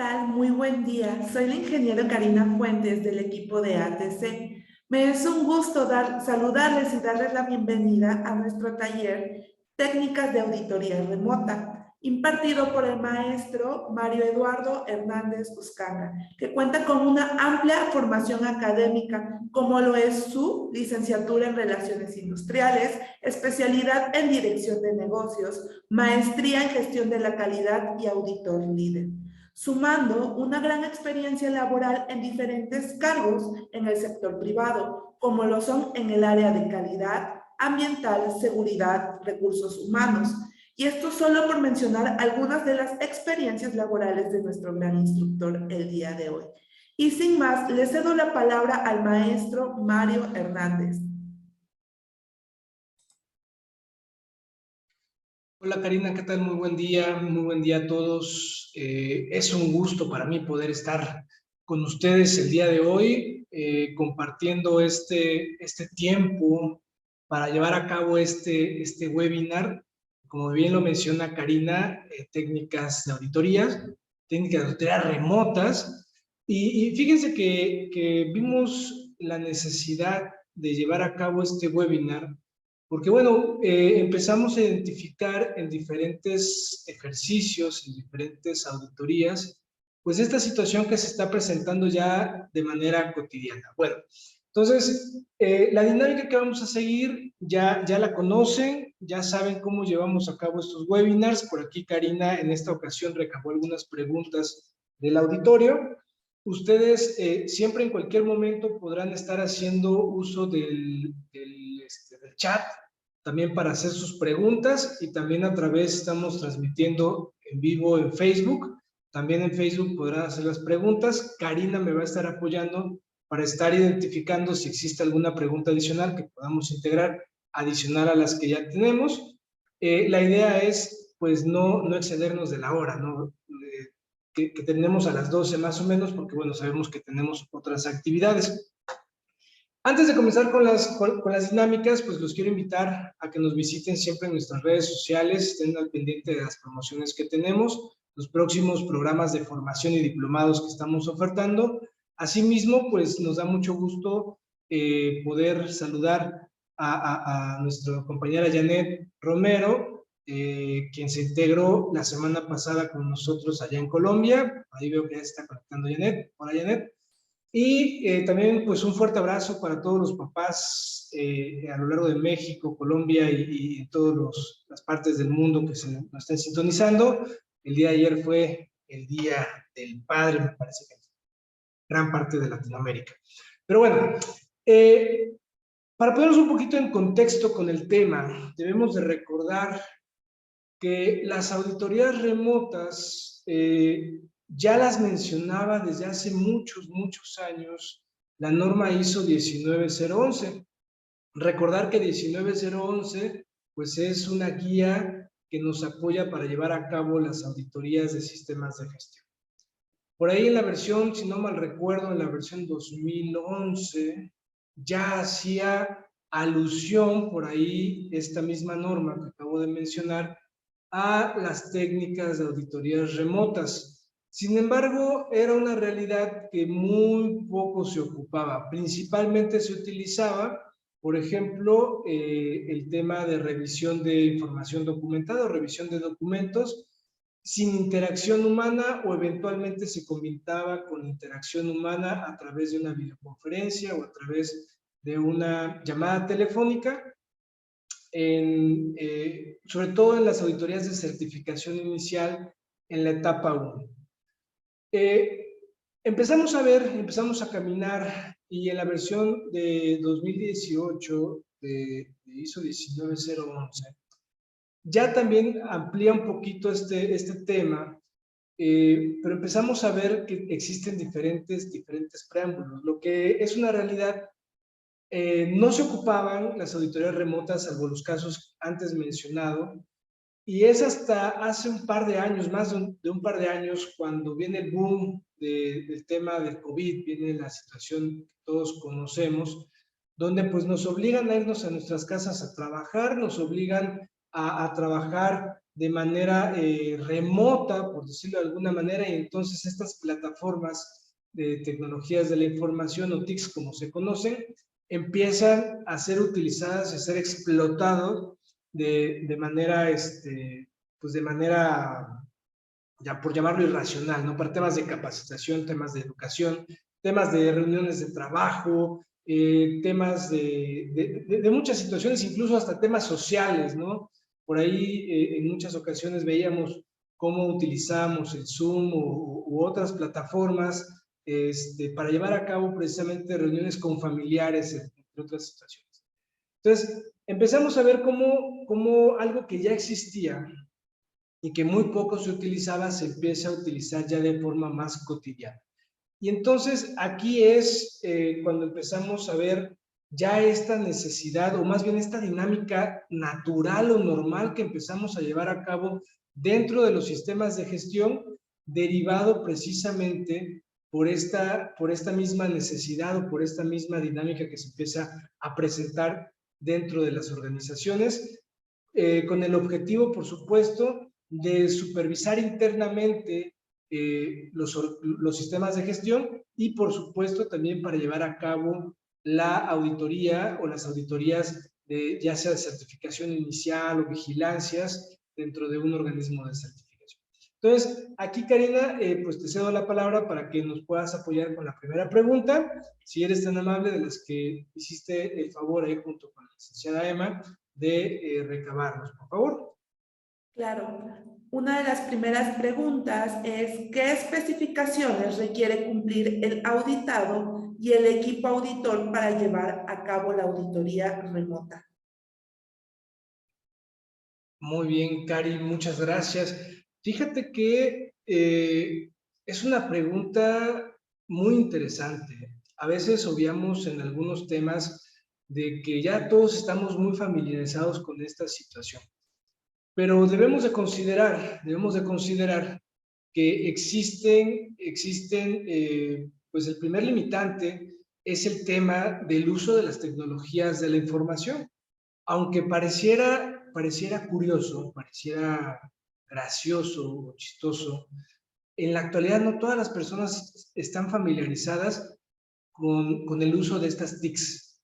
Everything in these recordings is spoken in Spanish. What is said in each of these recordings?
tal? Muy buen día. Soy la ingeniera Karina Fuentes del equipo de ATC. Me es un gusto saludarles y darles la bienvenida a nuestro taller Técnicas de Auditoría Remota, impartido por el maestro Mario Eduardo Hernández Uscanga, que cuenta con una amplia formación académica, como lo es su licenciatura en Relaciones Industriales, especialidad en Dirección de Negocios, maestría en Gestión de la Calidad y auditor líder, sumando una gran experiencia laboral en diferentes cargos en el sector privado, como lo son en el área de calidad, ambiental, seguridad, recursos humanos. Y esto solo por mencionar algunas de las experiencias laborales de nuestro gran instructor el día de hoy. Y sin más, le cedo la palabra al maestro Mario Hernández. Hola Karina, ¿qué tal? Muy buen día a todos. Es un gusto para mí poder estar con ustedes el día de hoy, compartiendo este tiempo para llevar a cabo este webinar. Como bien lo menciona Karina, técnicas de auditorías remotas. Y fíjense que vimos la necesidad de llevar a cabo este webinar porque, bueno, empezamos a identificar en diferentes ejercicios, en diferentes auditorías, pues esta situación que se está presentando ya de manera cotidiana. Bueno, entonces, la dinámica que vamos a seguir ya la conocen, ya saben cómo llevamos a cabo estos webinars. Por aquí Karina en esta ocasión recabó algunas preguntas del auditorio. Ustedes siempre en cualquier momento podrán estar haciendo uso del chat también para hacer sus preguntas, y también a través estamos transmitiendo en vivo en Facebook. También en Facebook podrán hacer las preguntas. Karina me va a estar apoyando para estar identificando si existe alguna pregunta adicional que podamos integrar adicional a las que ya tenemos. La idea es pues no excedernos de la hora, ¿no? Que tenemos a las 12 más o menos, porque bueno, sabemos que tenemos otras actividades. Antes de comenzar con las dinámicas, pues los quiero invitar a que nos visiten siempre en nuestras redes sociales, estén al pendiente de las promociones que tenemos, los próximos programas de formación y diplomados que estamos ofertando. Asimismo, pues nos da mucho gusto poder saludar a nuestra compañera Janet Romero, quien se integró la semana pasada con nosotros allá en Colombia. Ahí veo que ya se está conectando Janet. Hola Janet. Y también pues un fuerte abrazo para todos los papás a lo largo de México, Colombia y en todas las partes del mundo que nos estén sintonizando. El día de ayer fue el Día del Padre, me parece que en gran parte de Latinoamérica. Pero bueno, para ponernos un poquito en contexto con el tema, debemos de recordar que las auditorías remotas ya las mencionaba desde hace muchos años la norma ISO 19011. Recordar que 19011 pues es una guía que nos apoya para llevar a cabo las auditorías de sistemas de gestión. Por ahí en la versión, si no mal recuerdo, en la versión 2011 ya hacía alusión por ahí esta misma norma que acabo de mencionar a las técnicas de auditorías remotas. Sin embargo, era una realidad que muy poco se ocupaba. Principalmente se utilizaba, por ejemplo, el tema de revisión de información documentada o revisión de documentos sin interacción humana, o eventualmente se combinaba con interacción humana a través de una videoconferencia o a través de una llamada telefónica. Sobre todo en las auditorías de certificación inicial en la etapa 1. Empezamos a caminar, y en la versión de 2018 de ISO 19011 ya también amplía un poquito este tema, pero empezamos a ver que existen diferentes preámbulos. Lo que es una realidad, no se ocupaban las auditorías remotas, salvo los casos antes mencionados, y es hasta hace un par de años, más de un par de años, cuando viene el boom del tema del COVID, viene la situación que todos conocemos, donde pues nos obligan a irnos a nuestras casas a trabajar, nos obligan a trabajar de manera remota, por decirlo de alguna manera, y entonces estas plataformas de tecnologías de la información o TICs, como se conocen, empiezan a ser utilizadas y a ser explotados de manera, pues de manera, ya por llamarlo irracional, ¿no? Para temas de capacitación, temas de educación, temas de reuniones de trabajo, temas de muchas situaciones, incluso hasta temas sociales, ¿no? Por ahí en muchas ocasiones veíamos cómo utilizamos el Zoom u otras plataformas para llevar a cabo precisamente reuniones con familiares, entre otras situaciones. Entonces, empezamos a ver cómo algo que ya existía y que muy poco se utilizaba, se empieza a utilizar ya de forma más cotidiana. Y entonces aquí es cuando empezamos a ver ya esta necesidad, o más bien esta dinámica natural o normal que empezamos a llevar a cabo dentro de los sistemas de gestión, derivado precisamente por esta misma necesidad o por esta misma dinámica que se empieza a presentar dentro de las organizaciones, con el objetivo, por supuesto, de supervisar internamente los sistemas de gestión y, por supuesto, también para llevar a cabo la auditoría o las auditorías de ya sea de certificación inicial o vigilancias dentro de un organismo de certificación. Entonces, aquí, Karina, pues te cedo la palabra para que nos puedas apoyar con la primera pregunta, si eres tan amable, de las que hiciste el favor ahí junto con la licenciada Emma de recabarnos, por favor. Claro. Una de las primeras preguntas es, ¿qué especificaciones requiere cumplir el auditado y el equipo auditor para llevar a cabo la auditoría remota? Muy bien, Cari, muchas gracias. Fíjate que es una pregunta muy interesante. A veces obviamos en algunos temas de que ya todos estamos muy familiarizados con esta situación, pero debemos de considerar que existen pues el primer limitante es el tema del uso de las tecnologías de la información. Aunque pareciera curioso, pareciera gracioso o chistoso, en la actualidad no todas las personas están familiarizadas con el uso de estas TICs.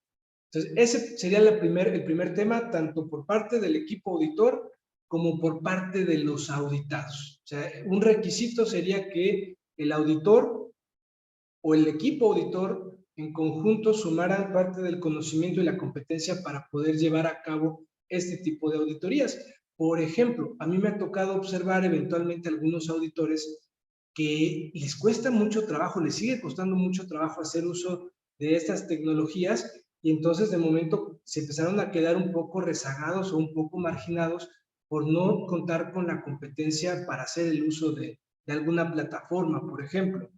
Entonces, ese sería el primer tema, tanto por parte del equipo auditor como por parte de los auditados. O sea, un requisito sería que el auditor o el equipo auditor en conjunto sumaran parte del conocimiento y la competencia para poder llevar a cabo este tipo de auditorías. Por ejemplo, a mí me ha tocado observar eventualmente algunos auditores que les cuesta mucho trabajo, les sigue costando mucho trabajo hacer uso de estas tecnologías y entonces de momento se empezaron a quedar un poco rezagados o un poco marginados por no contar con la competencia para hacer el uso de alguna plataforma, por ejemplo.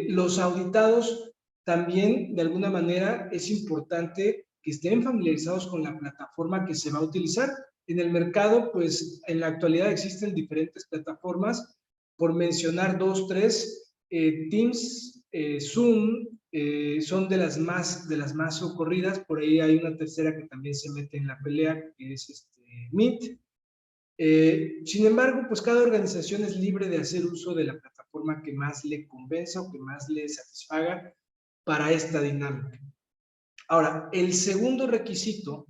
Los auditados también, de alguna manera, es importante que estén familiarizados con la plataforma que se va a utilizar. En el mercado, pues, en la actualidad existen diferentes plataformas, por mencionar dos, tres, Teams, Zoom, son de las más ocurridas. Por ahí hay una tercera que también se mete en la pelea, que es Meet. Sin embargo, pues cada organización es libre de hacer uso de la plataforma que más le convenza o que más le satisfaga para esta dinámica. Ahora, el segundo requisito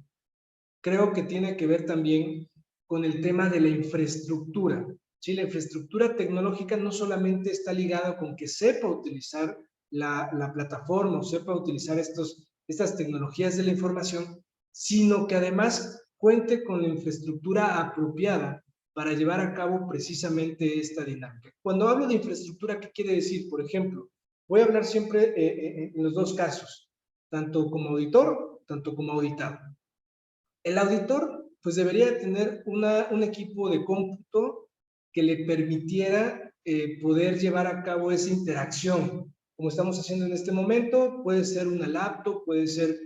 creo que tiene que ver también con el tema de la infraestructura. ¿Sí? La infraestructura tecnológica no solamente está ligada con que sepa utilizar la plataforma o sepa utilizar estas tecnologías de la información, sino que además cuente con la infraestructura apropiada para llevar a cabo precisamente esta dinámica. Cuando hablo de infraestructura, ¿qué quiere decir? Por ejemplo, voy a hablar siempre en los dos casos, tanto como auditor, tanto como auditado. El auditor, pues debería tener un equipo de cómputo que le permitiera poder llevar a cabo esa interacción, como estamos haciendo en este momento. Puede ser una laptop, puede ser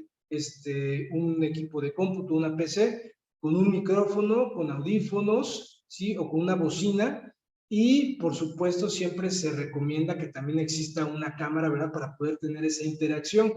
un equipo de cómputo, una PC, con un micrófono, con audífonos, ¿sí? O con una bocina. Y, por supuesto, siempre se recomienda que también exista una cámara, ¿verdad? Para poder tener esa interacción.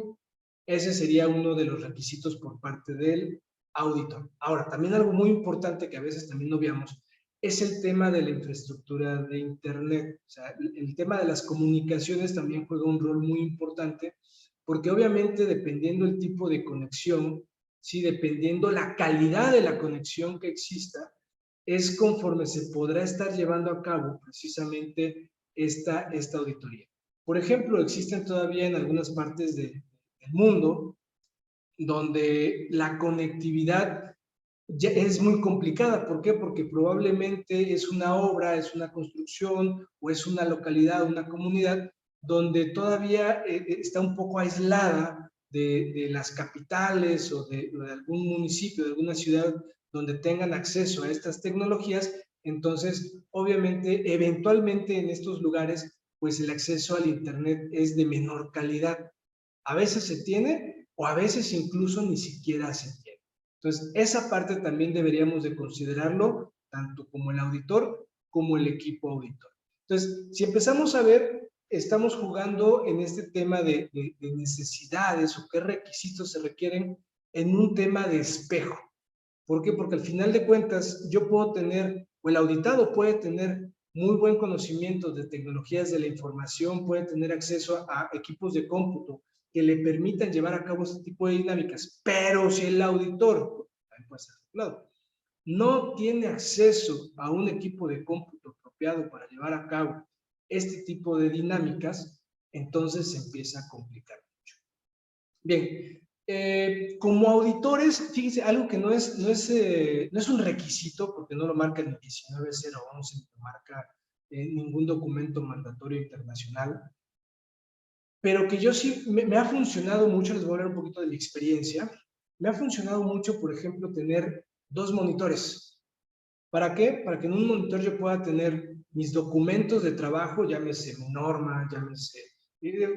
Ese sería uno de los requisitos por parte del auditor. Ahora, también algo muy importante que a veces también obviamos es el tema de la infraestructura de Internet. O sea, el tema de las comunicaciones también juega un rol muy importante, porque obviamente dependiendo el tipo de conexión, sí, dependiendo la calidad de la conexión que exista, es conforme se podrá estar llevando a cabo precisamente esta auditoría. Por ejemplo, existen todavía en algunas partes del mundo donde la conectividad ya es muy complicada. ¿Por qué? Porque probablemente es una obra, es una construcción o es una localidad, una comunidad donde todavía está un poco aislada de las capitales o de algún municipio, de alguna ciudad donde tengan acceso a estas tecnologías. Entonces, obviamente, eventualmente en estos lugares, pues el acceso al Internet es de menor calidad. A veces se tiene o a veces incluso ni siquiera se tiene. Entonces, esa parte también deberíamos de considerarlo, tanto como el auditor como el equipo auditor. Entonces, si empezamos a ver, estamos jugando en este tema de necesidades o qué requisitos se requieren en un tema de espejo. ¿Por qué? Porque al final de cuentas yo puedo tener, o el auditado puede tener muy buen conocimiento de tecnologías de la información, puede tener acceso a equipos de cómputo que le permitan llevar a cabo este tipo de dinámicas, pero si el auditor, puede ser claro, no tiene acceso a un equipo de cómputo apropiado para llevar a cabo este tipo de dinámicas, entonces se empieza a complicar mucho. Bien, como auditores, fíjense, algo que no es un requisito, porque no lo marca el 19011, ni lo marca ningún documento mandatorio internacional, pero que yo sí, me ha funcionado mucho, les voy a hablar un poquito de mi experiencia, me ha funcionado mucho, por ejemplo, tener 2 monitores. ¿Para qué? Para que en un monitor yo pueda tener mis documentos de trabajo, llámese mi norma, llámese,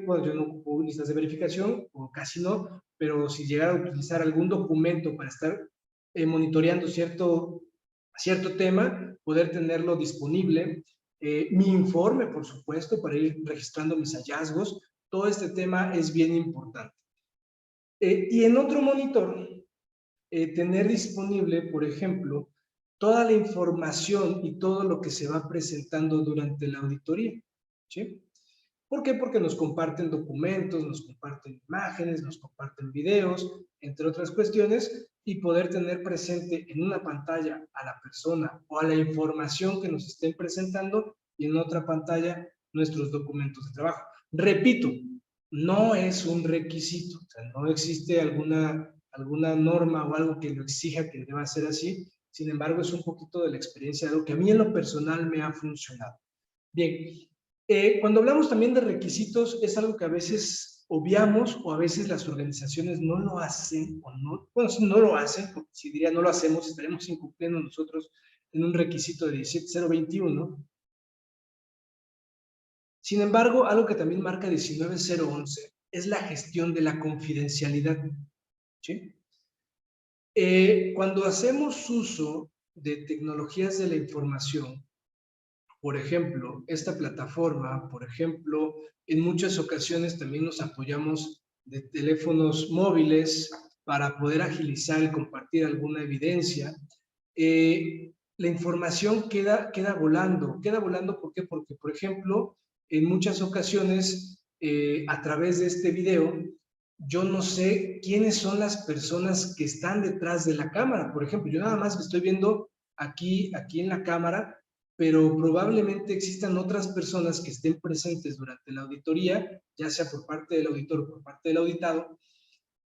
bueno, yo no ocupo listas de verificación, o casi no, pero si llegara a utilizar algún documento para estar monitoreando cierto tema, poder tenerlo disponible. Mi informe, por supuesto, para ir registrando mis hallazgos. Todo este tema es bien importante. Y en otro monitor, tener disponible, por ejemplo, toda la información y todo lo que se va presentando durante la auditoría. ¿Sí? ¿Por qué? Porque nos comparten documentos, nos comparten imágenes, nos comparten videos, entre otras cuestiones, y poder tener presente en una pantalla a la persona o a la información que nos estén presentando y en otra pantalla nuestros documentos de trabajo. Repito, no es un requisito, o sea, no existe alguna norma o algo que lo exija que deba ser así, sin embargo es un poquito de la experiencia, algo que a mí en lo personal me ha funcionado. Bien, cuando hablamos también de requisitos, es algo que a veces obviamos o a veces las organizaciones no lo hacen, o no, bueno, si no lo hacen, porque si diría no lo hacemos, estaremos incumpliendo nosotros en un requisito de 17021. Sin embargo, algo que también marca 19011 es la gestión de la confidencialidad. ¿Sí? Cuando hacemos uso de tecnologías de la información, por ejemplo, esta plataforma, por ejemplo, en muchas ocasiones también nos apoyamos de teléfonos móviles para poder agilizar y compartir alguna evidencia. La información queda volando. Queda volando, ¿por qué? Porque, por ejemplo, en muchas ocasiones, a través de este video, yo no sé quiénes son las personas que están detrás de la cámara. Por ejemplo, yo nada más me estoy viendo aquí en la cámara, pero probablemente existan otras personas que estén presentes durante la auditoría, ya sea por parte del auditor o por parte del auditado,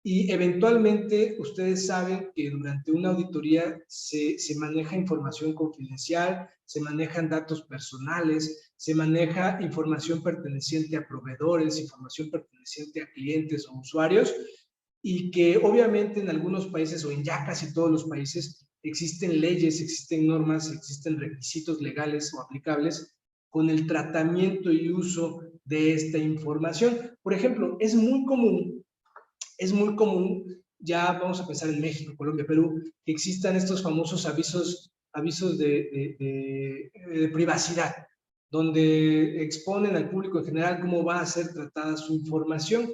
y eventualmente ustedes saben que durante una auditoría se maneja información confidencial, se manejan datos personales, se maneja información perteneciente a proveedores, información perteneciente a clientes o usuarios, y que obviamente en algunos países o en ya casi todos los países existen leyes, existen normas, existen requisitos legales o aplicables con el tratamiento y uso de esta información. Por ejemplo, es muy común, ya vamos a pensar en México, Colombia, Perú, que existan estos famosos avisos de privacidad, donde exponen al público en general cómo va a ser tratada su información.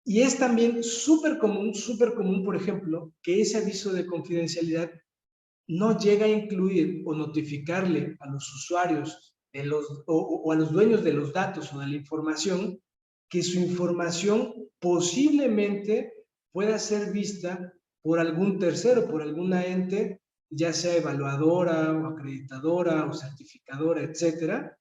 Y es también súper común, por ejemplo, que ese aviso de confidencialidad no llega a incluir o notificarle a los usuarios o a los dueños de los datos o de la información que su información posiblemente pueda ser vista por algún tercero, por alguna ente, ya sea evaluadora o acreditadora o certificadora, etcétera,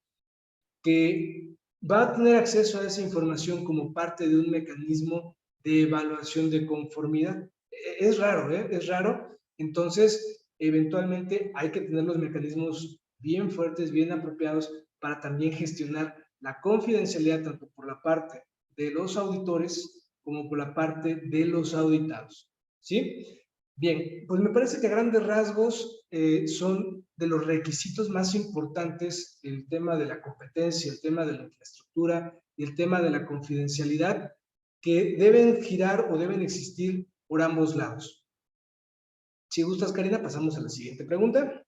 que va a tener acceso a esa información como parte de un mecanismo de evaluación de conformidad. Es raro, ¿eh? Es raro. Entonces, eventualmente hay que tener los mecanismos bien fuertes, bien apropiados para también gestionar la confidencialidad tanto por la parte de los auditores como por la parte de los auditados. ¿Sí? Bien, pues me parece que a grandes rasgos son de los requisitos más importantes el tema de la competencia, el tema de la infraestructura y el tema de la confidencialidad que deben girar o deben existir por ambos lados. Si gustas, Karina, pasamos a la siguiente pregunta.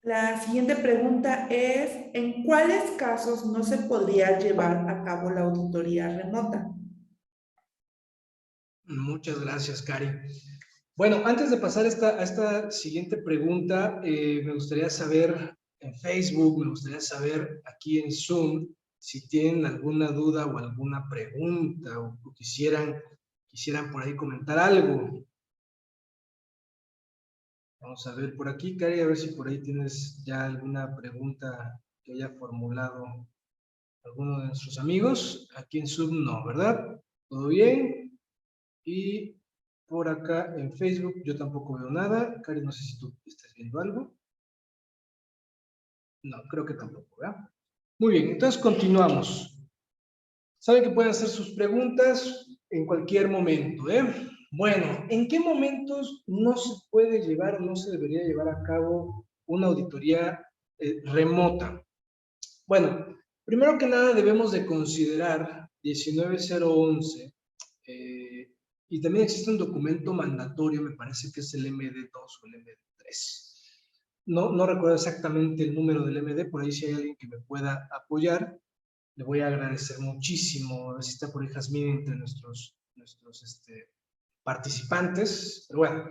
La siguiente pregunta es, ¿en cuáles casos no se podría llevar a cabo la auditoría remota? Muchas gracias, Cari. Bueno, antes de pasar a esta siguiente pregunta, me gustaría saber en Facebook, me gustaría saber aquí en Zoom, si tienen alguna duda o alguna pregunta o quisieran por ahí comentar algo. Vamos a ver por aquí, Cari, a ver si por ahí tienes ya alguna pregunta que haya formulado alguno de nuestros amigos. Aquí en Zoom no, ¿verdad? ¿Todo bien? Y por acá en Facebook yo tampoco veo nada. Cari, no sé si tú estás viendo algo. No, creo que tampoco, ¿verdad? Muy bien, entonces continuamos. Saben que pueden hacer sus preguntas en cualquier momento, ¿eh? Bueno, ¿en qué momentos no se puede llevar o no se debería llevar a cabo una auditoría remota? Bueno, primero que nada debemos de considerar 19011 y también existe un documento mandatorio, me parece que es el MD2 o el MD3. No recuerdo exactamente el número del MD, por ahí si hay alguien que me pueda apoyar, le voy a agradecer muchísimo. A ver si está por ahí Jazmín entre nuestros participantes. Pero bueno,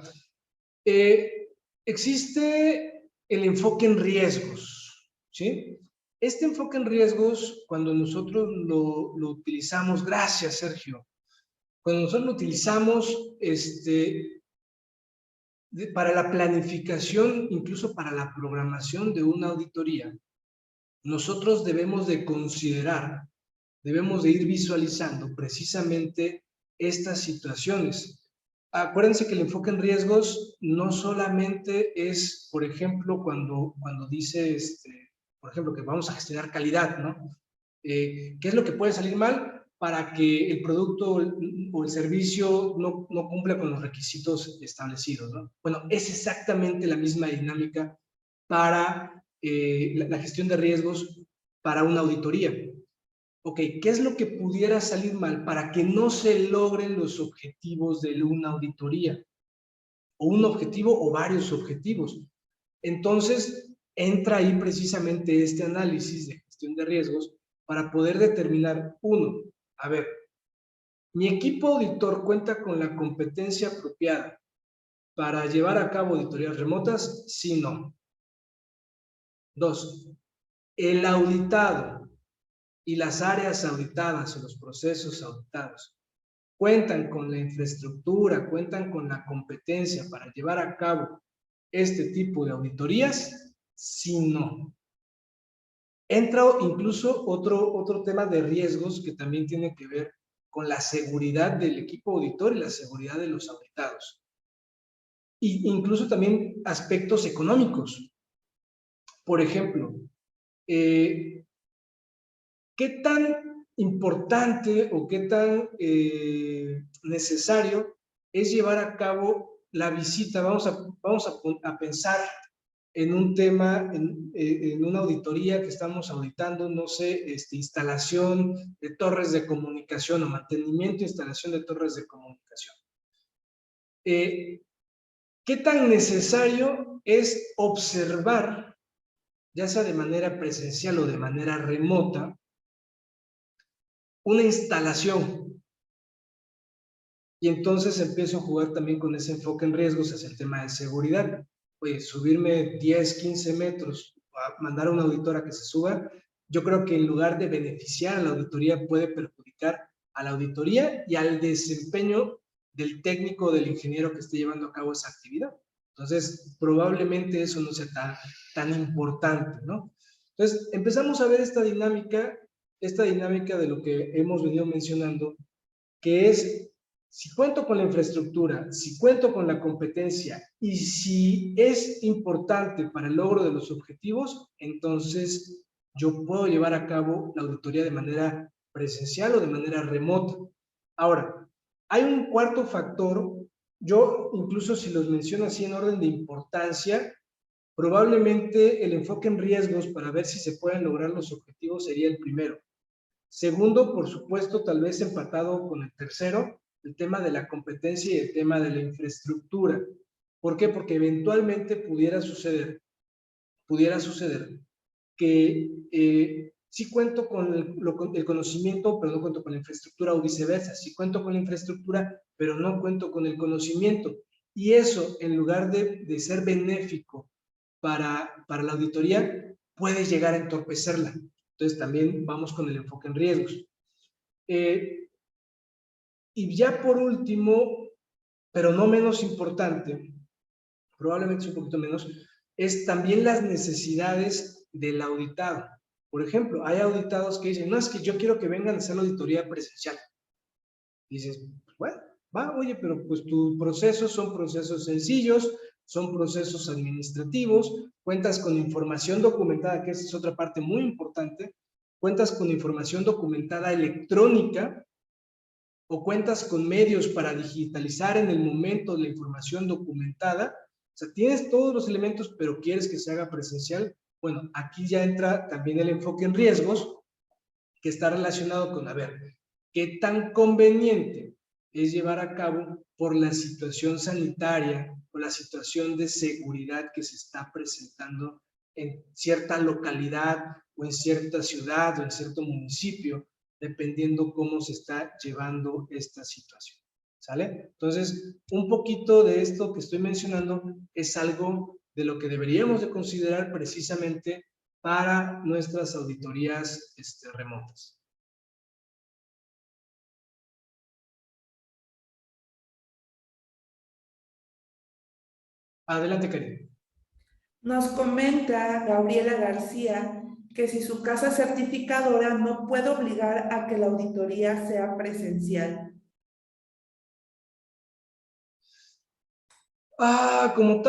existe el enfoque en riesgos, ¿sí? Este enfoque en riesgos, cuando nosotros lo utilizamos, gracias Sergio, cuando nosotros lo utilizamos para la planificación, incluso para la programación de una auditoría, nosotros debemos de considerar, debemos de ir visualizando precisamente estas situaciones. Acuérdense que el enfoque en riesgos no solamente es, por ejemplo, cuando dice, por ejemplo, que vamos a gestionar calidad, ¿no? ¿Qué es lo que puede salir mal para que el producto o el servicio no cumpla con los requisitos establecidos, ¿no? Bueno, es exactamente la misma dinámica para la gestión de riesgos para una auditoría. Ok, ¿qué es lo que pudiera salir mal para que no se logren los objetivos de una auditoría? O un objetivo o varios objetivos. Entonces, entra ahí precisamente este análisis de gestión de riesgos para poder determinar, uno, a ver, ¿mi equipo auditor cuenta con la competencia apropiada para llevar a cabo auditorías remotas? Sí, no. Dos, el auditado y las áreas auditadas o los procesos auditados cuentan con la infraestructura, cuentan con la competencia para llevar a cabo este tipo de auditorías, sí, no. Entra incluso otro tema de riesgos que también tiene que ver con la seguridad del equipo auditor y la seguridad de los auditados. E incluso también aspectos económicos. Por ejemplo, ¿qué tan importante o qué tan necesario es llevar a cabo la visita? Vamos a pensar en un tema, en una auditoría que estamos auditando, no sé, instalación de torres de comunicación o mantenimiento e instalación de torres de comunicación. ¿Qué tan necesario es observar, ya sea de manera presencial o de manera remota, una instalación. Y entonces empiezo a jugar también con ese enfoque en riesgos hacia el tema de seguridad. Oye, subirme 10, 15 metros, a mandar a una auditora que se suba, yo creo que en lugar de beneficiar a la auditoría, puede perjudicar a la auditoría y al desempeño del técnico o del ingeniero que esté llevando a cabo esa actividad. Entonces, probablemente eso no sea tan importante, ¿no? Entonces, empezamos a ver esta dinámica de lo que hemos venido mencionando, que es, si cuento con la infraestructura, si cuento con la competencia y si es importante para el logro de los objetivos, entonces yo puedo llevar a cabo la auditoría de manera presencial o de manera remota. Ahora, hay un cuarto factor, yo incluso si los menciono así en orden de importancia, probablemente el enfoque en riesgos para ver si se pueden lograr los objetivos sería el primero. Segundo, por supuesto, tal vez empatado con el tercero, el tema de la competencia y el tema de la infraestructura. ¿Por qué? Porque eventualmente pudiera suceder que sí cuento con el conocimiento, pero no cuento con la infraestructura, o viceversa. Sí cuento con la infraestructura, pero no cuento con el conocimiento. Y eso, en lugar de ser benéfico para la auditoría, puede llegar a entorpecerla. Entonces, también vamos con el enfoque en riesgos. Y ya por último, pero no menos importante, probablemente es un poquito menos, es también las necesidades del auditado. Por ejemplo, hay auditados que dicen, no, es que yo quiero que vengan a hacer la auditoría presencial. Dices, bueno, va, oye, pero pues tus procesos son procesos sencillos, son procesos administrativos, cuentas con información documentada, que esa es otra parte muy importante, cuentas con información documentada electrónica, o cuentas con medios para digitalizar en el momento la información documentada. O sea, tienes todos los elementos, pero quieres que se haga presencial. Bueno, aquí ya entra también el enfoque en riesgos, que está relacionado con, a ver, qué tan conveniente es llevar a cabo por la situación sanitaria o la situación de seguridad que se está presentando en cierta localidad o en cierta ciudad o en cierto municipio, dependiendo cómo se está llevando esta situación. ¿Sale? Entonces, un poquito de esto que estoy mencionando es algo de lo que deberíamos de considerar precisamente para nuestras auditorías remotas. Adelante, Karin. Nos comenta Gabriela García que si su casa certificadora no puede obligar a que la auditoría sea presencial. Como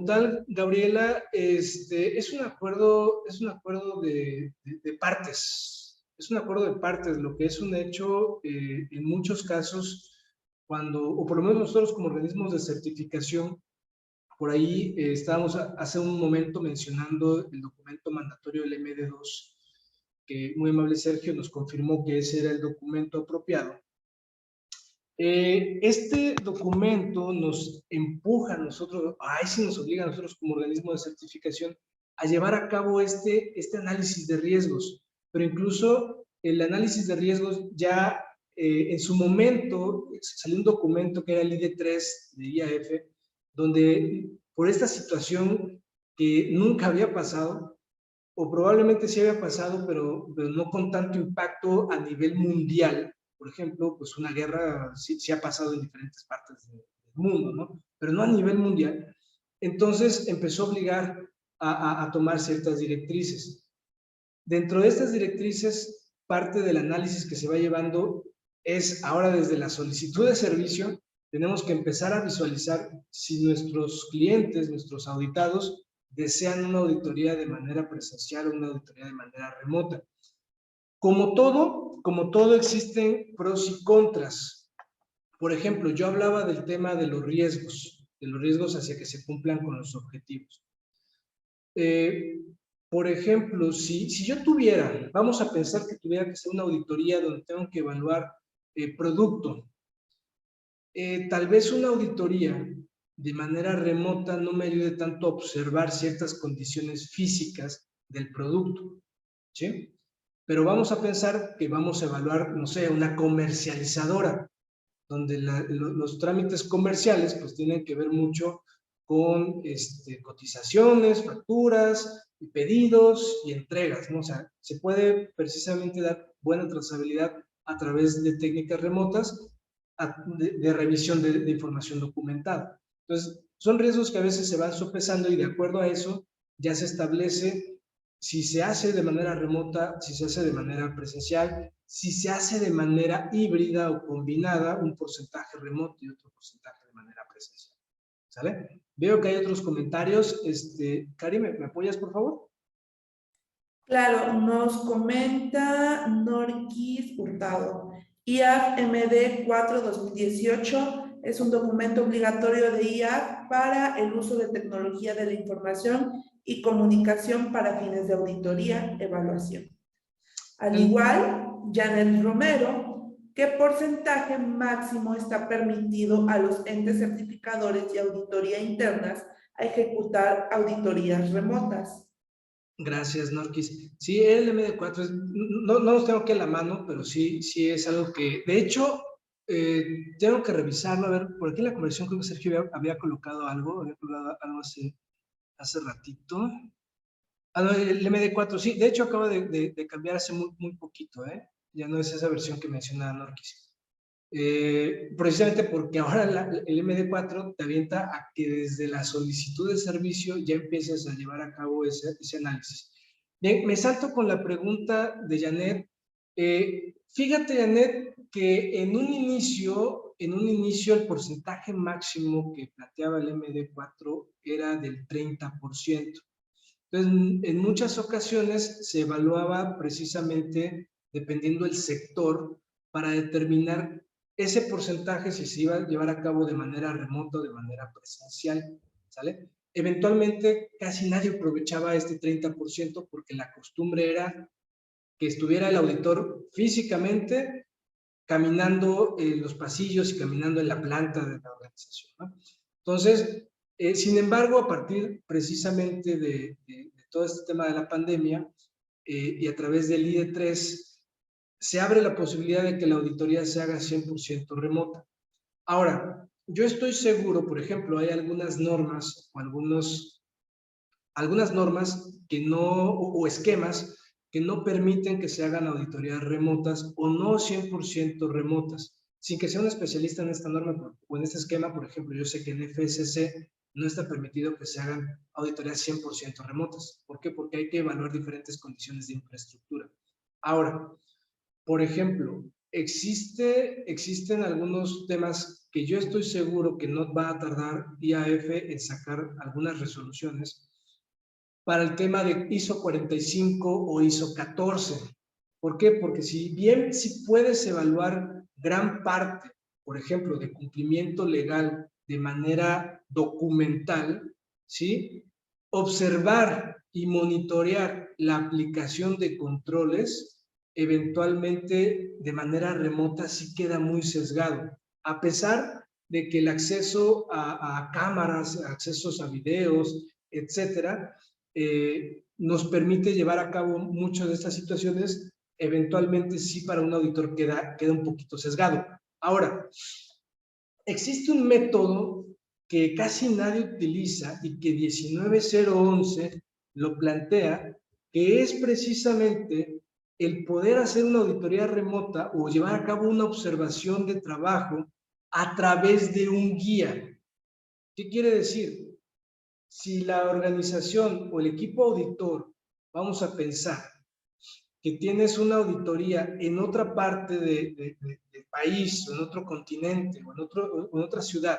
tal, Gabriela, es un acuerdo de partes. Es un acuerdo de partes, lo que es un hecho en muchos casos, o por lo menos nosotros como organismos de certificación, por ahí estábamos hace un momento mencionando el documento mandatorio del MD2, que muy amable Sergio nos confirmó que ese era el documento apropiado. Este documento nos empuja a nosotros, sí nos obliga a nosotros como organismo de certificación a llevar a cabo este análisis de riesgos, pero incluso el análisis de riesgos ya en su momento salió un documento que era el ID3 de IAF, donde por esta situación que nunca había pasado, o probablemente sí había pasado, pero no con tanto impacto a nivel mundial. Por ejemplo, pues una guerra sí ha pasado en diferentes partes del mundo, ¿no? Pero no a nivel mundial. Entonces empezó a obligar a tomar ciertas directrices. Dentro de estas directrices, parte del análisis que se va llevando es ahora desde la solicitud de servicio, tenemos que empezar a visualizar si nuestros clientes, nuestros auditados, desean una auditoría de manera presencial o una auditoría de manera remota. Como todo existen pros y contras. Por ejemplo, yo hablaba del tema de los riesgos hacia que se cumplan con los objetivos. Por ejemplo, si yo tuviera, vamos a pensar que tuviera que hacer una auditoría donde tengo que evaluar producto. Tal vez una auditoría de manera remota no me ayude tanto a observar ciertas condiciones físicas del producto, ¿sí? pero vamos a pensar que vamos a evaluar, no sé, una comercializadora, donde los trámites comerciales pues tienen que ver mucho con cotizaciones, facturas, y pedidos y entregas, ¿no? O sea, se puede precisamente dar buena trazabilidad a través de técnicas remotas de revisión de información documentada. Entonces, son riesgos que a veces se van sopesando y de acuerdo a eso ya se establece si se hace de manera remota, si se hace de manera presencial, si se hace de manera híbrida o combinada, un porcentaje remoto y otro porcentaje de manera presencial. ¿Sale? Veo que hay otros comentarios. Cari, ¿me apoyas, por favor? Claro, nos comenta Norquis Hurtado. IAF MD 4-2018 es un documento obligatorio de IAF para el uso de tecnología de la información y comunicación para fines de auditoría, evaluación. Al igual, Janet Romero, ¿qué porcentaje máximo está permitido a los entes certificadores y auditoría internas a ejecutar auditorías remotas? Gracias, Norquis. Sí, el MD4 no los tengo aquí a la mano, pero sí es algo que, de hecho, tengo que revisarlo. A ver, por aquí en la conversión creo que Sergio había colocado algo hace ratito. Ah, no, el MD4, sí, de hecho acaba de cambiar hace muy poquito, ¿eh? Ya no es esa versión que mencionaba Norquis. Precisamente porque ahora el MD4 te avienta a que desde la solicitud de servicio ya empieces a llevar a cabo ese análisis. Bien, me salto con la pregunta de Janet. Fíjate, Janet, que en un inicio el porcentaje máximo que planteaba el MD4 era del 30%. Entonces, en muchas ocasiones se evaluaba precisamente dependiendo del sector para determinar ese porcentaje si se iba a llevar a cabo de manera remota o de manera presencial, ¿sale? Eventualmente casi nadie aprovechaba este 30% porque la costumbre era que estuviera el auditor físicamente caminando en los pasillos y caminando en la planta de la organización, ¿no? Entonces, sin embargo, a partir precisamente de todo este tema de la pandemia y a través del IDE3, se abre la posibilidad de que la auditoría se haga 100% remota. Ahora, yo estoy seguro, por ejemplo, hay algunas normas o algunas normas que no, o esquemas que no permiten que se hagan auditorías remotas o no 100% remotas, sin que sea un especialista en esta norma o en este esquema. Por ejemplo, yo sé que en FSC no está permitido que se hagan auditorías 100% remotas. ¿Por qué? Porque hay que evaluar diferentes condiciones de infraestructura. Ahora, por ejemplo, existen algunos temas que yo estoy seguro que no va a tardar IAF en sacar algunas resoluciones para el tema de ISO 45 o ISO 14. ¿Por qué? Porque si bien si puedes evaluar gran parte, por ejemplo, de cumplimiento legal de manera documental, ¿sí? Observar y monitorear la aplicación de controles, eventualmente de manera remota sí queda muy sesgado, a pesar de que el acceso a cámaras, accesos a videos, etcétera, nos permite llevar a cabo muchas de estas situaciones. Eventualmente sí, para un auditor queda un poquito sesgado. Ahora, existe un método que casi nadie utiliza y que 19011 lo plantea, que es precisamente el poder hacer una auditoría remota o llevar a cabo una observación de trabajo a través de un guía. ¿Qué quiere decir? Si la organización o el equipo auditor, vamos a pensar que tienes una auditoría en otra parte del país, o en otro continente, o en otra ciudad,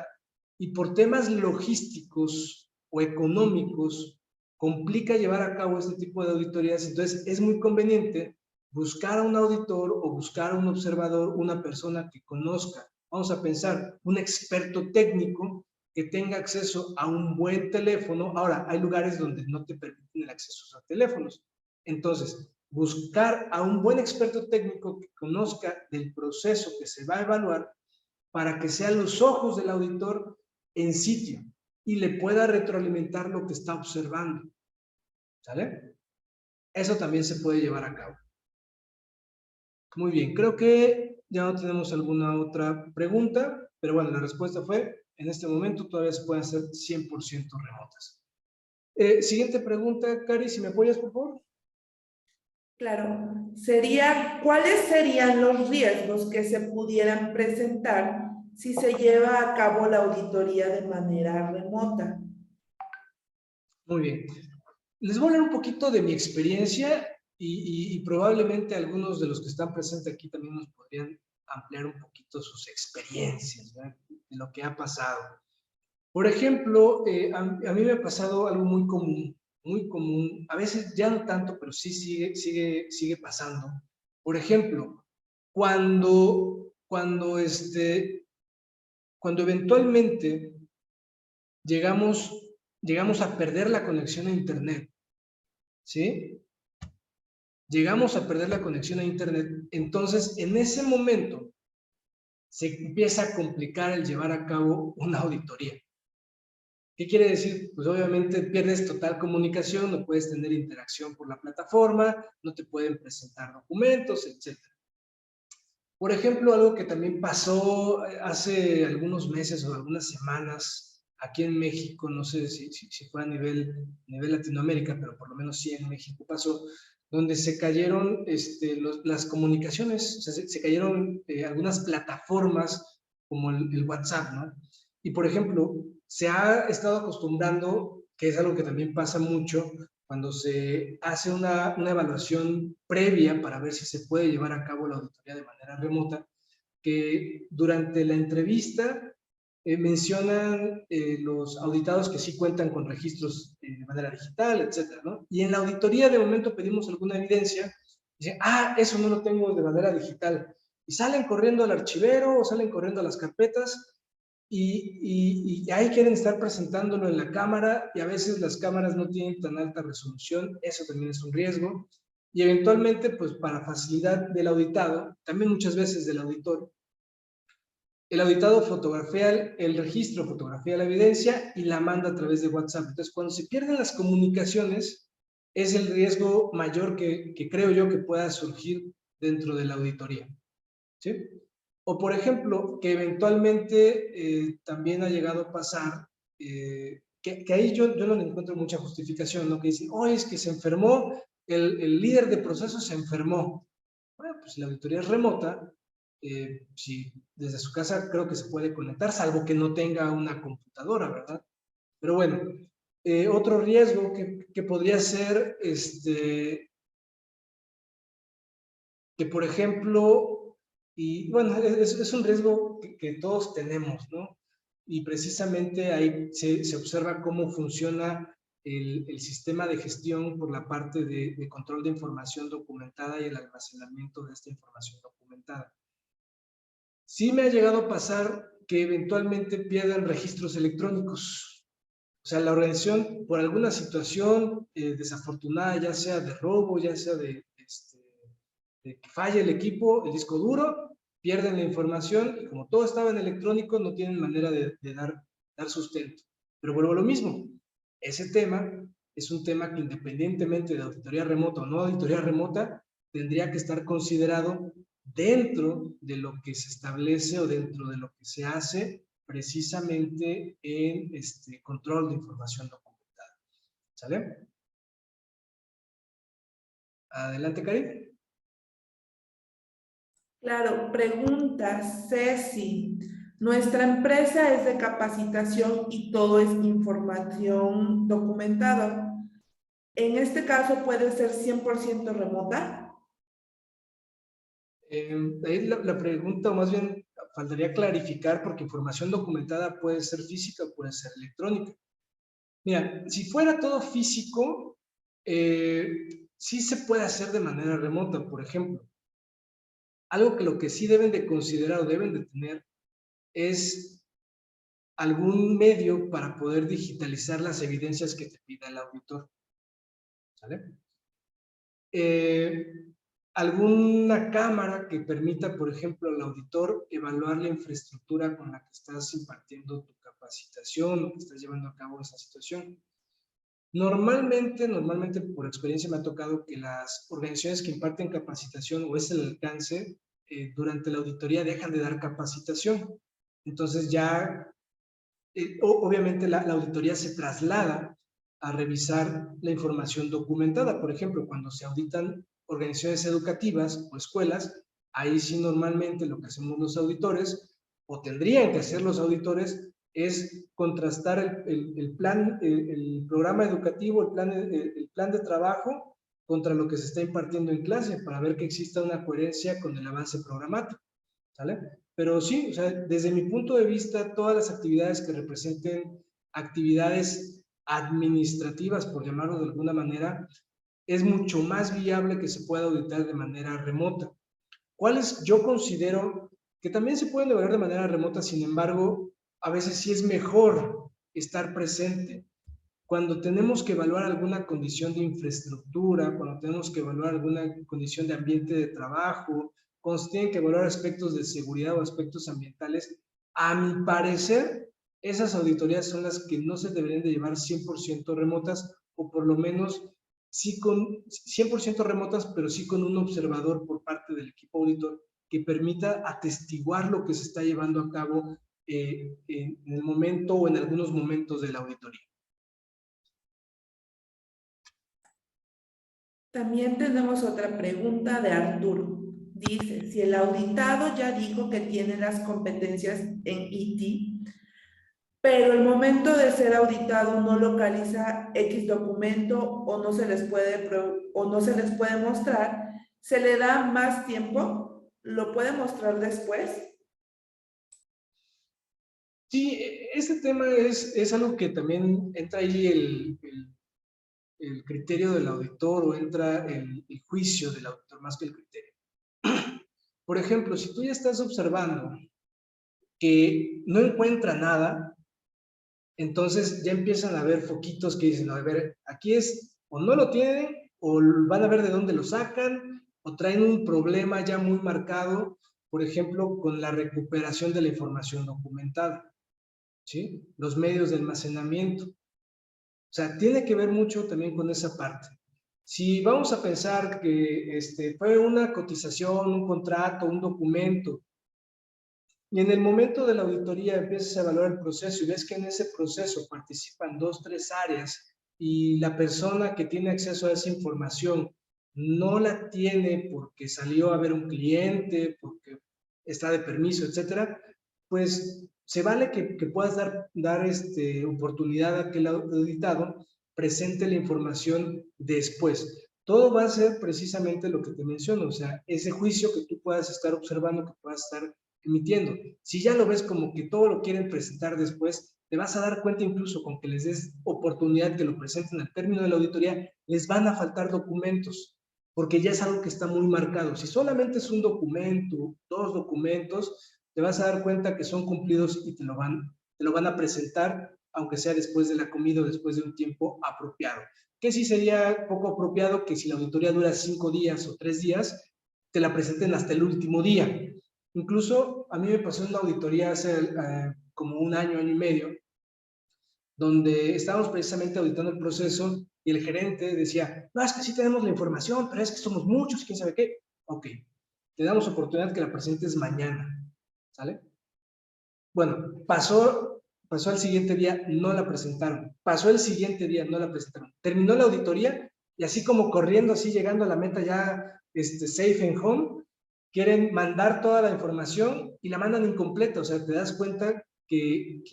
y por temas logísticos o económicos complica llevar a cabo este tipo de auditorías, entonces es muy conveniente buscar a un auditor o buscar a un observador, una persona que conozca, vamos a pensar, un experto técnico que tenga acceso a un buen teléfono. Ahora, hay lugares donde no te permiten el acceso a teléfonos. Entonces, buscar a un buen experto técnico que conozca del proceso que se va a evaluar para que sean los ojos del auditor en sitio y le pueda retroalimentar lo que está observando. ¿Sale? Eso también se puede llevar a cabo. Muy bien, creo que ya no tenemos alguna otra pregunta, pero bueno, la respuesta fue, en este momento todavía se pueden hacer 100% remotas. Siguiente pregunta, Cari, si me apoyas, por favor. Claro, ¿cuáles serían los riesgos que se pudieran presentar si se lleva a cabo la auditoría de manera remota? Muy bien. Les voy a hablar un poquito de mi experiencia y probablemente algunos de los que están presentes aquí también nos podrían ampliar un poquito sus experiencias, ¿verdad? De lo que ha pasado. Por ejemplo, a mí me ha pasado algo muy común, a veces ya no tanto, pero sí sigue pasando. Por ejemplo, cuando eventualmente llegamos, llegamos a perder la conexión a Internet, ¿sí? Llegamos a perder la conexión a Internet, entonces en ese momento se empieza a complicar el llevar a cabo una auditoría. ¿Qué quiere decir? Pues obviamente pierdes total comunicación, no puedes tener interacción por la plataforma, no te pueden presentar documentos, etc. Por ejemplo, algo que también pasó hace algunos meses o algunas semanas aquí en México, no sé si fue a nivel Latinoamérica, pero por lo menos sí en México pasó, donde se cayeron las comunicaciones, o sea, se cayeron algunas plataformas como el WhatsApp, ¿no? Y por ejemplo, se ha estado acostumbrando, que es algo que también pasa mucho, cuando se hace una evaluación previa para ver si se puede llevar a cabo la auditoría de manera remota, que durante la entrevista mencionan los auditados que sí cuentan con registros de manera digital, etcétera, ¿no? Y en la auditoría de momento pedimos alguna evidencia, y dicen, eso no lo tengo de manera digital. Y salen corriendo al archivero o salen corriendo a las carpetas y ahí quieren estar presentándolo en la cámara y a veces las cámaras no tienen tan alta resolución, eso también es un riesgo. Y eventualmente, pues para facilidad del auditado, también muchas veces del auditor, el auditado fotografía el registro, fotografía la evidencia y la manda a través de WhatsApp. Entonces, cuando se pierden las comunicaciones, es el riesgo mayor que creo yo que pueda surgir dentro de la auditoría. ¿Sí? O, por ejemplo, que eventualmente también ha llegado a pasar, que ahí yo no le encuentro mucha justificación, ¿no? Que dicen, es que se enfermó, el líder de proceso se enfermó. Bueno, pues si la auditoría es remota, si desde su casa creo que se puede conectar, salvo que no tenga una computadora, ¿verdad? Pero bueno, otro riesgo que podría ser, que por ejemplo, y bueno, es un riesgo que todos tenemos, ¿no? Y precisamente ahí se observa cómo funciona el sistema de gestión por la parte de control de información documentada y el almacenamiento de esta información documentada. Sí me ha llegado a pasar que eventualmente pierdan registros electrónicos. O sea, la organización, por alguna situación desafortunada, ya sea de robo, ya sea de que falle el equipo, el disco duro, pierden la información y como todo estaba en electrónico, no tienen manera de dar sustento. Pero vuelvo a lo mismo, ese tema es un tema que independientemente de auditoría remota o no auditoría remota, tendría que estar considerado dentro de lo que se establece o dentro de lo que se hace precisamente en control de información documentada. ¿Sale? Adelante, Karin. Claro, pregunta Ceci. Nuestra empresa es de capacitación y todo es información documentada. En este caso puede ser 100% remota. Ahí la pregunta, o más bien faltaría clarificar, porque información documentada puede ser física o puede ser electrónica. Mira, si fuera todo físico, sí se puede hacer de manera remota, por ejemplo. Algo que lo que sí deben de considerar o deben de tener es algún medio para poder digitalizar las evidencias que te pida el auditor. ¿Sale? Alguna cámara que permita, por ejemplo, al auditor evaluar la infraestructura con la que estás impartiendo tu capacitación o que estás llevando a cabo esa situación. Normalmente por experiencia me ha tocado que las organizaciones que imparten capacitación o es el alcance, durante la auditoría dejan de dar capacitación. Entonces ya, obviamente la auditoría se traslada a revisar la información documentada. Por ejemplo, cuando se auditan organizaciones educativas o escuelas, ahí sí normalmente lo que hacemos los auditores, o tendrían que hacer los auditores, es contrastar el plan, el programa educativo, el plan de trabajo contra lo que se está impartiendo en clase para ver que exista una coherencia con el avance programático, ¿sale? Pero sí, o sea, desde mi punto de vista, todas las actividades que representen actividades administrativas, por llamarlo de alguna manera, es mucho más viable que se pueda auditar de manera remota. ¿Cuáles yo considero que también se pueden lograr de manera remota? Sin embargo, a veces sí es mejor estar presente. Cuando tenemos que evaluar alguna condición de infraestructura, cuando tenemos que evaluar alguna condición de ambiente de trabajo, cuando se tienen que evaluar aspectos de seguridad o aspectos ambientales, a mi parecer, esas auditorías son las que no se deberían de llevar 100% remotas, o por lo menos sí con 100% remotas, pero sí con un observador por parte del equipo auditor que permita atestiguar lo que se está llevando a cabo en el momento o en algunos momentos de la auditoría. También tenemos otra pregunta de Arturo. Dice, si el auditado ya dijo que tiene las competencias en IT, pero el momento de ser auditado no localiza X documento o no se les puede mostrar, ¿se le da más tiempo? ¿Lo puede mostrar después? Sí, este tema es algo que también entra ahí el criterio del auditor, o entra el juicio del auditor más que el criterio. Por ejemplo, si tú ya estás observando que no encuentra nada, entonces ya empiezan a haber foquitos que dicen, a ver, aquí es, o no lo tienen, o van a ver de dónde lo sacan, o traen un problema ya muy marcado, por ejemplo, con la recuperación de la información documentada, ¿sí? Los medios de almacenamiento. O sea, tiene que ver mucho también con esa parte. Si vamos a pensar que fue una cotización, un contrato, un documento, y en el momento de la auditoría empiezas a evaluar el proceso y ves que en ese proceso participan 2, 3 áreas y la persona que tiene acceso a esa información no la tiene porque salió a ver un cliente, porque está de permiso, etcétera, pues se vale que puedas dar oportunidad a que el auditado presente la información después. Todo va a ser precisamente lo que te menciono, o sea, ese juicio que tú puedas estar observando, que puedas estar emitiendo. Si ya lo ves como que todo lo quieren presentar después, te vas a dar cuenta incluso con que les des oportunidad que lo presenten al término de la auditoría, les van a faltar documentos, porque ya es algo que está muy marcado. Si solamente es un documento, 2 documentos, te vas a dar cuenta que son cumplidos y te lo van a presentar, aunque sea después de la comida o después de un tiempo apropiado. Que sí sería poco apropiado que si la auditoría dura 5 días o 3 días, te la presenten hasta el último día. Incluso a mí me pasó una auditoría hace como un año, año y medio, donde estábamos precisamente auditando el proceso y el gerente decía, no, es que sí tenemos la información, pero es que somos muchos, quién sabe qué. Ok, te damos oportunidad que la presentes mañana, ¿sale? Bueno, pasó el siguiente día, no la presentaron. Pasó el siguiente día, no la presentaron. Terminó la auditoría y así como corriendo, así llegando a la meta ya safe and home, quieren mandar toda la información y la mandan incompleta. O sea, te das cuenta que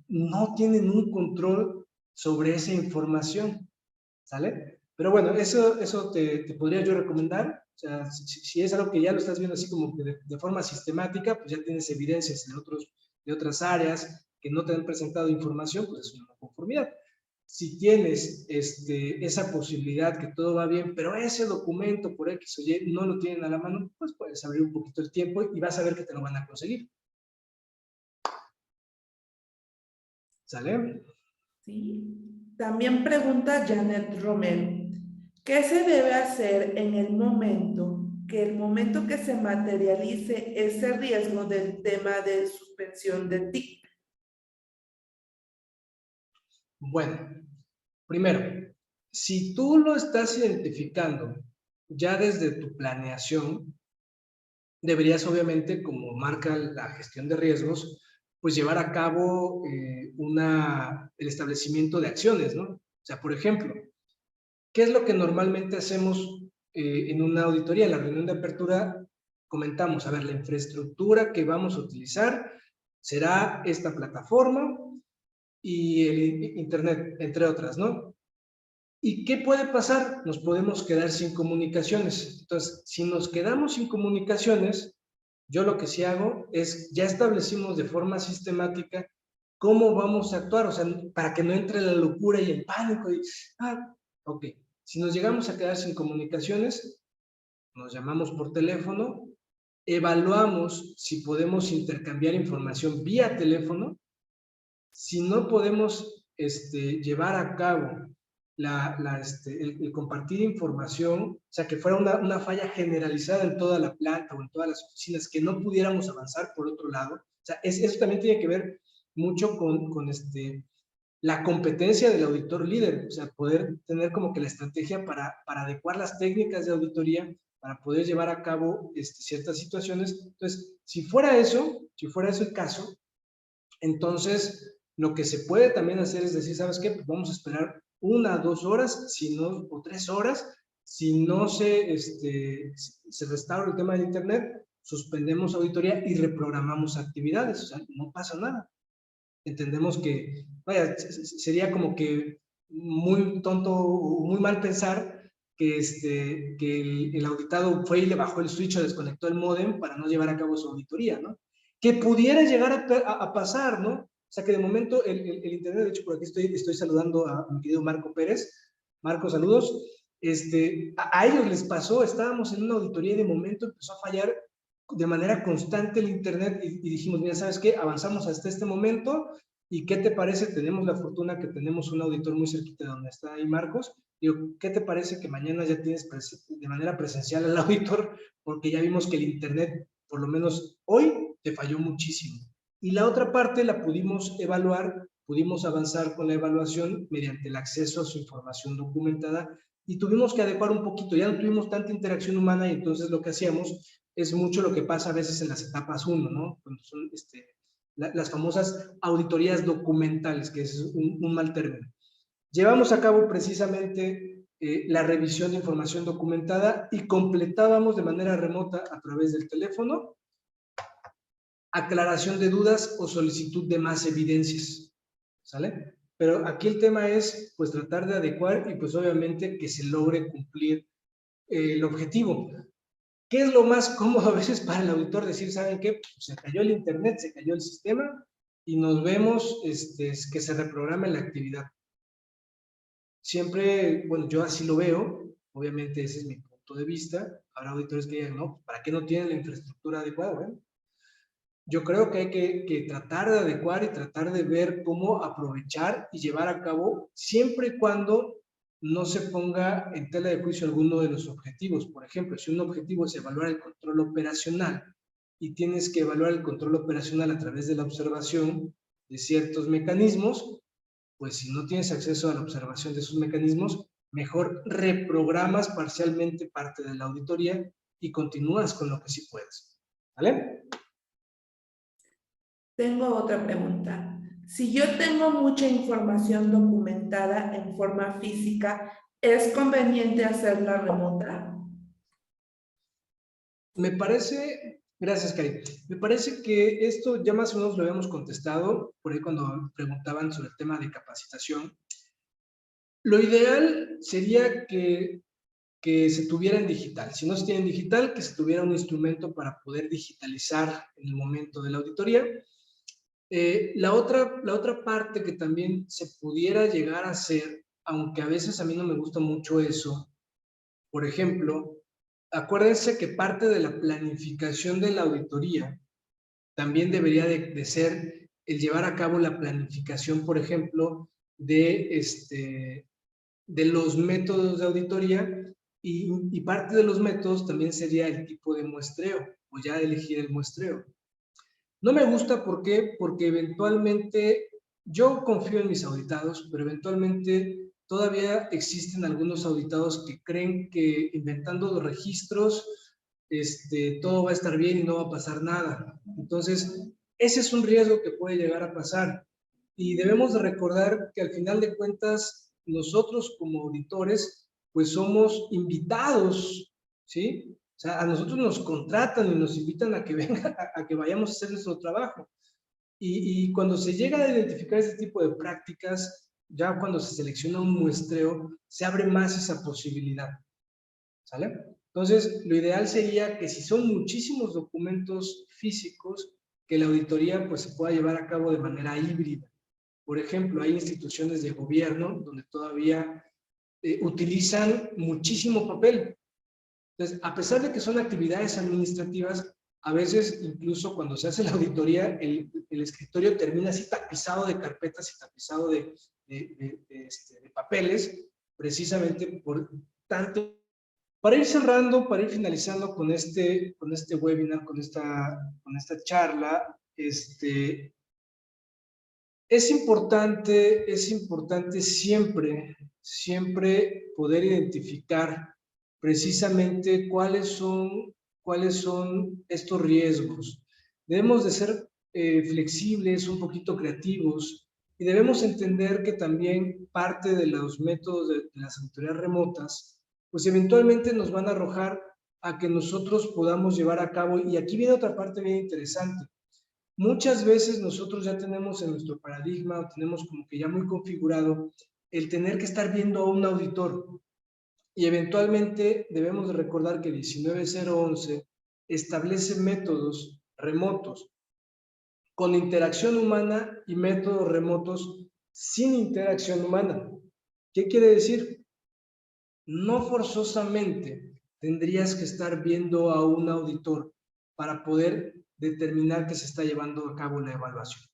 no tienen un control sobre esa información, ¿sale? Pero bueno, eso te podría yo recomendar. O sea, si es algo que ya lo estás viendo así como de forma sistemática, pues ya tienes evidencias de otras áreas que no te han presentado información, pues es una conformidad. Si tienes esa posibilidad que todo va bien, pero ese documento por X o Y no lo tienen a la mano, pues puedes abrir un poquito el tiempo y vas a ver que te lo van a conseguir. ¿Sale? ¿Sí? También pregunta Janet Romero, ¿qué se debe hacer en el momento que se materialice ese riesgo del tema de suspensión de TIC? Bueno, Primero, si tú lo estás identificando ya desde tu planeación, deberías obviamente, como marca la gestión de riesgos, pues llevar a cabo el establecimiento de acciones, ¿no? O sea, por ejemplo, ¿qué es lo que normalmente hacemos en una auditoría? En la reunión de apertura comentamos, a ver, la infraestructura que vamos a utilizar será esta plataforma y el internet, entre otras, ¿no? ¿Y qué puede pasar? Nos podemos quedar sin comunicaciones. Entonces, si nos quedamos sin comunicaciones, yo lo que sí hago es, ya establecimos de forma sistemática cómo vamos a actuar, o sea, para que no entre la locura y el pánico. Ok, si nos llegamos a quedar sin comunicaciones, nos llamamos por teléfono, evaluamos si podemos intercambiar información vía teléfono. Si no podemos llevar a cabo el compartir información, o sea, que fuera una falla generalizada en toda la planta o en todas las oficinas, que no pudiéramos avanzar por otro lado, o sea, eso también tiene que ver mucho con la competencia del auditor líder, o sea, poder tener como que la estrategia para adecuar las técnicas de auditoría, para poder llevar a cabo ciertas situaciones. Entonces, si fuera eso el caso, entonces lo que se puede también hacer es decir, ¿sabes qué? Pues vamos a esperar 1 o 2 horas, si no, o 3 horas, si no se restaura el tema del internet, suspendemos auditoría y reprogramamos actividades, o sea, no pasa nada. Entendemos que, vaya, sería como que muy tonto o muy mal pensar que el auditado fue y le bajó el switch o desconectó el módem para no llevar a cabo su auditoría, ¿no? Que pudiera llegar a pasar, ¿no? O sea, que de momento el internet, de hecho, por aquí estoy saludando a mi querido Marco Pérez. Marco, saludos. A ellos les pasó, estábamos en una auditoría y de momento empezó a fallar de manera constante el internet y dijimos, mira, ¿sabes qué? Avanzamos hasta este momento y ¿qué te parece? Tenemos la fortuna que tenemos un auditor muy cerquita de donde está ahí Marcos. Digo, ¿qué te parece que mañana ya tienes de manera presencial al auditor? Porque ya vimos que el internet, por lo menos hoy, te falló muchísimo. Y la otra parte la pudimos evaluar, pudimos avanzar con la evaluación mediante el acceso a su información documentada y tuvimos que adecuar un poquito, ya no tuvimos tanta interacción humana y entonces lo que hacíamos es mucho lo que pasa a veces en las etapas 1, ¿no? Cuando son las famosas auditorías documentales, que es un mal término. Llevamos a cabo precisamente la revisión de información documentada y completábamos de manera remota a través del teléfono aclaración de dudas o solicitud de más evidencias, ¿sale? Pero aquí el tema es, pues, tratar de adecuar y, pues, obviamente, que se logre cumplir el objetivo. ¿Qué es lo más cómodo a veces para el auditor decir, ¿saben qué? Pues se cayó el internet, se cayó el sistema y nos vemos que se reprograme la actividad? Siempre, bueno, yo así lo veo, obviamente ese es mi punto de vista. Habrá auditores que digan, no, ¿para qué no tienen la infraestructura adecuada? Bueno, yo creo que hay que tratar de adecuar y tratar de ver cómo aprovechar y llevar a cabo siempre y cuando no se ponga en tela de juicio alguno de los objetivos. Por ejemplo, si un objetivo es evaluar el control operacional y tienes que evaluar el control operacional a través de la observación de ciertos mecanismos, pues si no tienes acceso a la observación de esos mecanismos, mejor reprogramas parcialmente parte de la auditoría y continúas con lo que sí puedes. ¿Vale? Tengo otra pregunta. Si yo tengo mucha información documentada en forma física, ¿es conveniente hacerla remota? Me parece, gracias, Cari. Me parece que esto ya más o menos lo habíamos contestado por ahí cuando preguntaban sobre el tema de capacitación. Lo ideal sería que se tuviera en digital. Si no se tiene en digital, que se tuviera un instrumento para poder digitalizar en el momento de la auditoría. La otra parte que también se pudiera llegar a hacer, aunque a veces a mí no me gusta mucho eso, por ejemplo, acuérdense que parte de la planificación de la auditoría también debería de ser el llevar a cabo la planificación, por ejemplo, de los métodos de auditoría y parte de los métodos también sería el tipo de muestreo o ya elegir el muestreo. No me gusta, ¿por qué? Porque eventualmente yo confío en mis auditados, pero eventualmente todavía existen algunos auditados que creen que inventando los registros, todo va a estar bien y no va a pasar nada. Entonces, ese es un riesgo que puede llegar a pasar. Y debemos de recordar que al final de cuentas, nosotros como auditores, pues somos invitados, ¿sí? O sea, a nosotros nos contratan y nos invitan a que venga, a que vayamos a hacer nuestro trabajo. Y cuando se llega a identificar este tipo de prácticas, ya cuando se selecciona un muestreo, se abre más esa posibilidad, ¿sale? Entonces, lo ideal sería que si son muchísimos documentos físicos, que la auditoría pues se pueda llevar a cabo de manera híbrida. Por ejemplo, hay instituciones de gobierno donde todavía utilizan muchísimo papel. Entonces, a pesar de que son actividades administrativas, a veces incluso cuando se hace la auditoría, el escritorio termina así tapizado de carpetas y tapizado de papeles, precisamente por tanto. Para ir cerrando, para ir finalizando con este webinar, con esta charla, es importante siempre poder identificar precisamente cuáles son estos riesgos. Debemos de ser flexibles, un poquito creativos, y debemos entender que también parte de los métodos de las auditorías remotas, pues eventualmente nos van a arrojar a que nosotros podamos llevar a cabo, y aquí viene otra parte bien interesante. Muchas veces nosotros ya tenemos en nuestro paradigma, o tenemos como que ya muy configurado, el tener que estar viendo a un auditor. Y eventualmente debemos de recordar que 19011 establece métodos remotos con interacción humana y métodos remotos sin interacción humana. ¿Qué quiere decir? No forzosamente tendrías que estar viendo a un auditor para poder determinar que se está llevando a cabo la evaluación.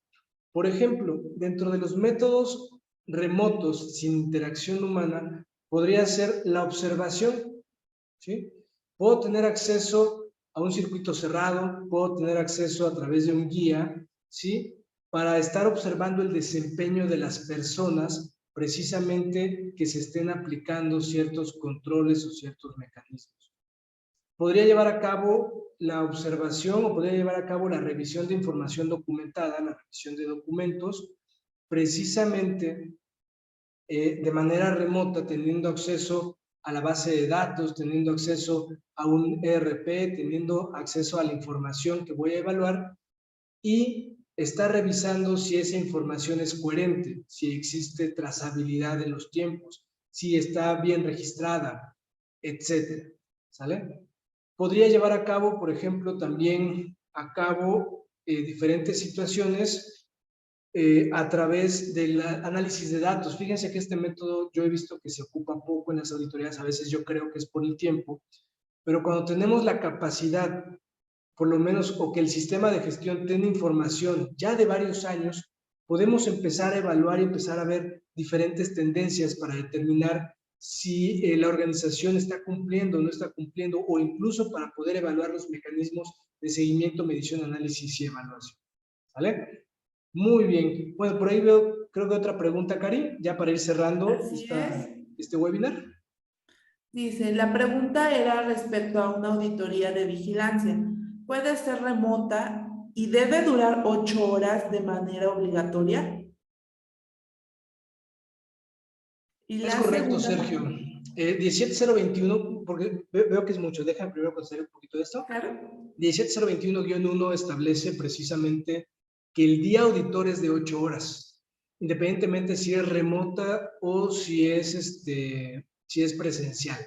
Por ejemplo, dentro de los métodos remotos sin interacción humana, podría ser la observación, ¿sí? Puedo tener acceso a un circuito cerrado, puedo tener acceso a través de un guía, ¿sí? Para estar observando el desempeño de las personas, precisamente que se estén aplicando ciertos controles o ciertos mecanismos. Podría llevar a cabo la observación o podría llevar a cabo la revisión de información documentada, la revisión de documentos, precisamente de manera remota, teniendo acceso a la base de datos, teniendo acceso a un ERP, teniendo acceso a la información que voy a evaluar y estar revisando si esa información es coherente, si existe trazabilidad en los tiempos, si está bien registrada, etcétera. ¿Sale? Podría llevar a cabo, por ejemplo, también a cabo diferentes situaciones a través del análisis de datos. Fíjense que este método yo he visto que se ocupa poco en las auditorías, a veces yo creo que es por el tiempo, pero cuando tenemos la capacidad, por lo menos, o que el sistema de gestión tiene información ya de varios años, podemos empezar a evaluar y empezar a ver diferentes tendencias para determinar si la organización está cumpliendo o no está cumpliendo, o incluso para poder evaluar los mecanismos de seguimiento, medición, análisis y evaluación. ¿Vale? Muy bien. Bueno, por ahí veo, creo que otra pregunta, Cari, ya para ir cerrando Así es. este webinar. Dice, la pregunta era respecto a una auditoría de vigilancia. ¿Puede ser remota y debe durar 8 horas de manera obligatoria? Y Es la correcto, segunda, Sergio. 17021, porque veo que es mucho. Déjame primero contestar un poquito de esto. claro. 17021-1 establece precisamente que el día auditor es de 8 horas, independientemente si es remota o si es presencial.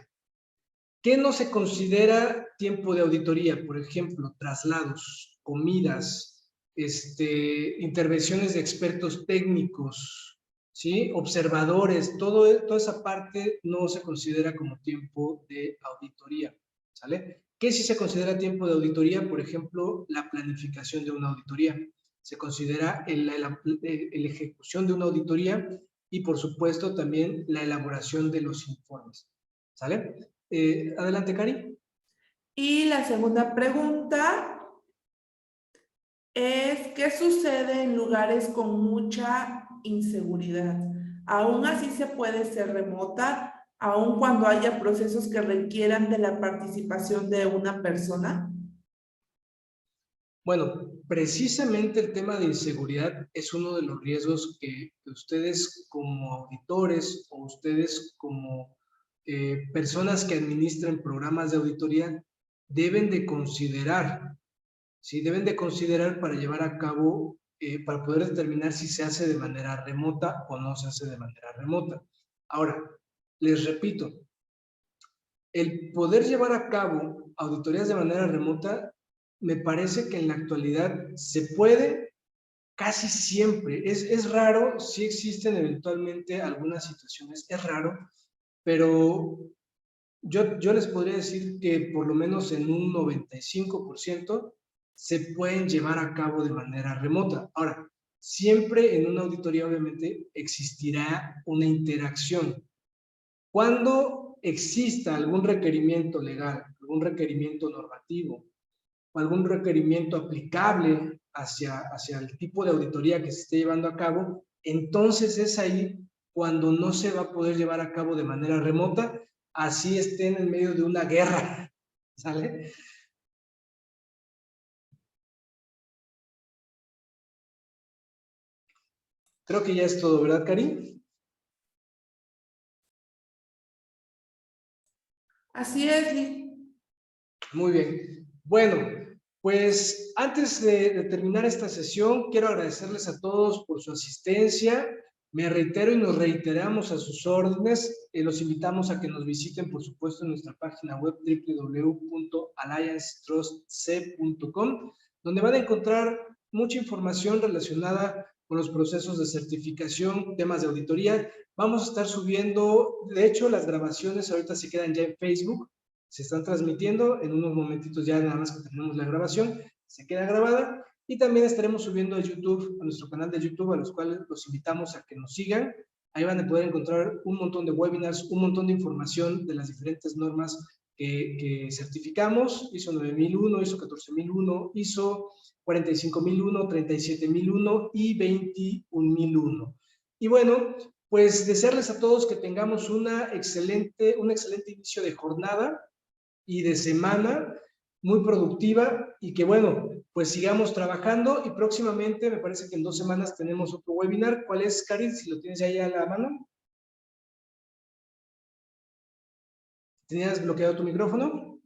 ¿Qué no se considera tiempo de auditoría? Por ejemplo, traslados, comidas, intervenciones de expertos técnicos, ¿sí? Observadores, toda esa parte no se considera como tiempo de auditoría, ¿sale? ¿Qué sí se considera tiempo de auditoría? Por ejemplo, la planificación de una auditoría. Se considera la ejecución de una auditoría y, por supuesto, también la elaboración de los informes, ¿sale? Adelante, Cari. Y la segunda pregunta es, ¿qué sucede en lugares con mucha inseguridad? ¿Aún así se puede ser remota, aun cuando haya procesos que requieran de la participación de una persona? Bueno, precisamente el tema de inseguridad es uno de los riesgos que ustedes como auditores o ustedes como personas que administran programas de auditoría deben de considerar, ¿sí? Deben de considerar para llevar a cabo, para poder determinar si se hace de manera remota o no se hace de manera remota. Ahora, les repito, el poder llevar a cabo auditorías de manera remota, me parece que en la actualidad se puede casi siempre. Es raro, sí existen eventualmente algunas situaciones, es raro, pero yo les podría decir que por lo menos en un 95% se pueden llevar a cabo de manera remota. Ahora, siempre en una auditoría obviamente existirá una interacción. Cuando exista algún requerimiento legal, algún requerimiento normativo o algún requerimiento aplicable hacia el tipo de auditoría que se esté llevando a cabo, entonces es ahí cuando no se va a poder llevar a cabo de manera remota, así estén en medio de una guerra, ¿sale? Creo que ya es todo, ¿verdad, Karim? Así es, Lee. Muy bien. Bueno, pues antes de terminar esta sesión, quiero agradecerles a todos por su asistencia. Me reitero y nos reiteramos a sus órdenes. Los invitamos a que nos visiten, por supuesto, en nuestra página web www.alliancetrustc.com, donde van a encontrar mucha información relacionada con los procesos de certificación, temas de auditoría. Vamos a estar subiendo, de hecho, las grabaciones ahorita se quedan ya en Facebook, se están transmitiendo, en unos momentitos ya nada más que terminemos la grabación, se queda grabada, y también estaremos subiendo a YouTube, a nuestro canal de YouTube, a los cuales los invitamos a que nos sigan. Ahí van a poder encontrar un montón de webinars, un montón de información de las diferentes normas que certificamos, ISO 9001, ISO 14001, ISO 45001, 37001 y 21001. Y bueno, pues desearles a todos que tengamos un excelente inicio de jornada y de semana muy productiva, y que bueno, pues sigamos trabajando, y próximamente, me parece que en 2 semanas tenemos otro webinar. ¿Cuál es, Karin, si lo tienes ahí a la mano? ¿Tenías bloqueado tu micrófono?